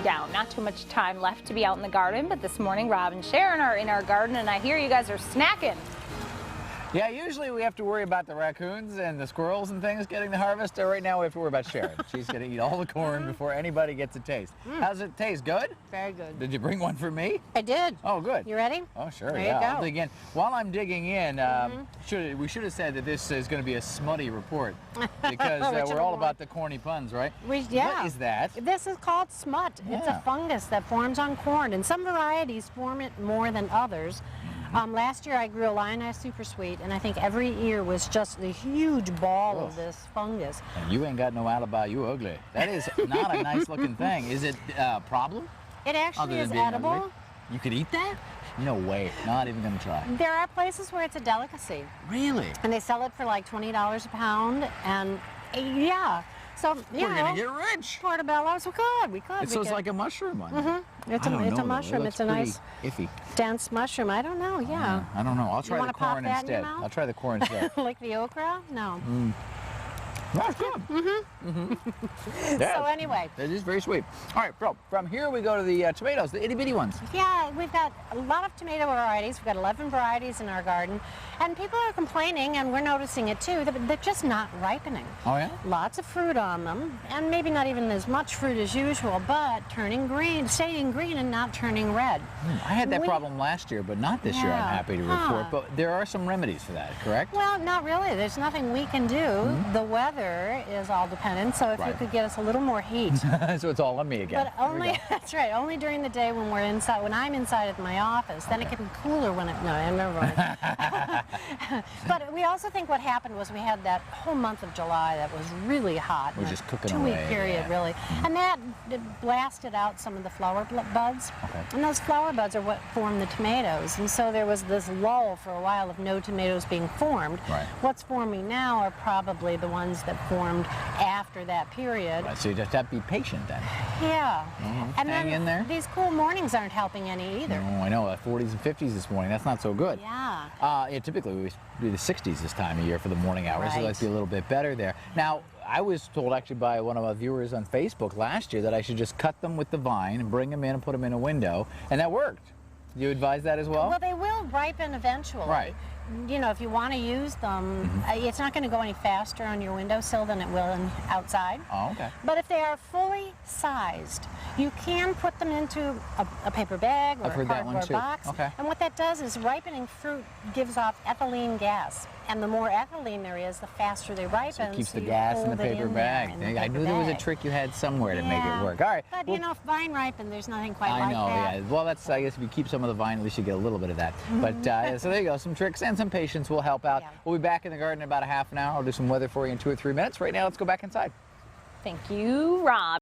down. Not too much time left to be out in the garden, but this morning Rob and Sharon are in our garden, and I hear you guys are snacking. Yeah, usually we have to worry about the raccoons and the squirrels and things getting the harvest. Right now we have to worry about Sharon. She's going to eat all the corn before anybody gets a taste. How's it taste? Good? Very good. Did you bring one for me? I did. Oh, good. You ready? Oh, sure. There yeah. you go. I'll dig in. While I'm digging in, we should have said that this is going to be a smutty report because we're all about the corny puns, right? Yeah. What is that? This is called smut. Yeah. It's a fungus that forms on corn, and some varieties form it more than others. Last year I grew a lionized super sweet, and I think every ear was just a huge ball of this fungus. And you ain't got no alibi, you ugly. That is not a nice looking thing. Is it a problem? It actually is edible. Ugly? You could eat that? No way, not even gonna try. There are places where it's a delicacy. Really? And they sell it for like $20 a pound, and yeah. So, we're gonna get rich. Portobellos, we could. So it's like a mushroom one. It's a mushroom. It it's a nice iffy. dense mushroom. I don't know, yeah. I don't know. I'll try the pop corn that in your instead. mouth? I'll try the corn instead. Like the okra? No. That's good. Yeah, So anyway. It is very sweet. All right, so from here we go to the tomatoes, the itty bitty ones. Yeah, we've got a lot of tomato varieties. We've got 11 varieties in our garden. And people are complaining, and we're noticing it too, that they're just not ripening. Oh, yeah? Lots of fruit on them, and maybe not even as much fruit as usual, but turning green, staying green and not turning red. I had that problem last year, but not this year, I'm Yeah. happy to report. But there are some remedies for that, correct? Well, not really. There's nothing we can do. The weather is all dependent, so if you could get us a little more heat. So it's all on me again. But only, that's right, only during the day when we're inside, when I'm inside at my office, then it can be cooler when it, no, I never mind. But we also think what happened was we had that whole month of July that was really hot. We're just cooking two-week away, period, yeah. really. And that blasted out some of the flower buds. Okay. And those flower buds are what form the tomatoes. And so there was this lull for a while of no tomatoes being formed. Right. What's forming now are probably the ones that formed after that period. Right, so you just have to be patient then. Yeah. And Hang in there. These cool mornings aren't helping any either. Oh, I know, 40s and 50s this morning. That's not so good. Yeah. Yeah, typically we do the 60s this time of year for the morning hours, so Right. let's be a little bit better there. Now, I was told actually by one of our viewers on Facebook last year that I should just cut them with the vine and bring them in and put them in a window, and that worked. Do you advise that as well? Well, they will ripen eventually. Right. You know, if you want to use them, it's not going to go any faster on your windowsill than it will outside. Oh, okay. But if they are fully sized, you can put them into a paper bag or I've a heard that one cardboard too. box. Okay. And what that does is ripening fruit gives off ethylene gas. And the more ethylene there is, the faster they ripen. So it keeps the you gas in the hold it paper there bag. in the I paper knew there was a bag. trick you had somewhere to make it work. All right. But well, you know, if vine ripen, there's nothing quite I like know, that. yeah. Well, that's, I guess if you keep some of the vine, at least you get a little bit of that. But so there you go. Some tricks and some patience will help out. Yeah. We'll be back in the garden in about a half an hour. I'll do some weather for you in 2 or 3 minutes. Right now, let's go back inside. Thank you, Rob.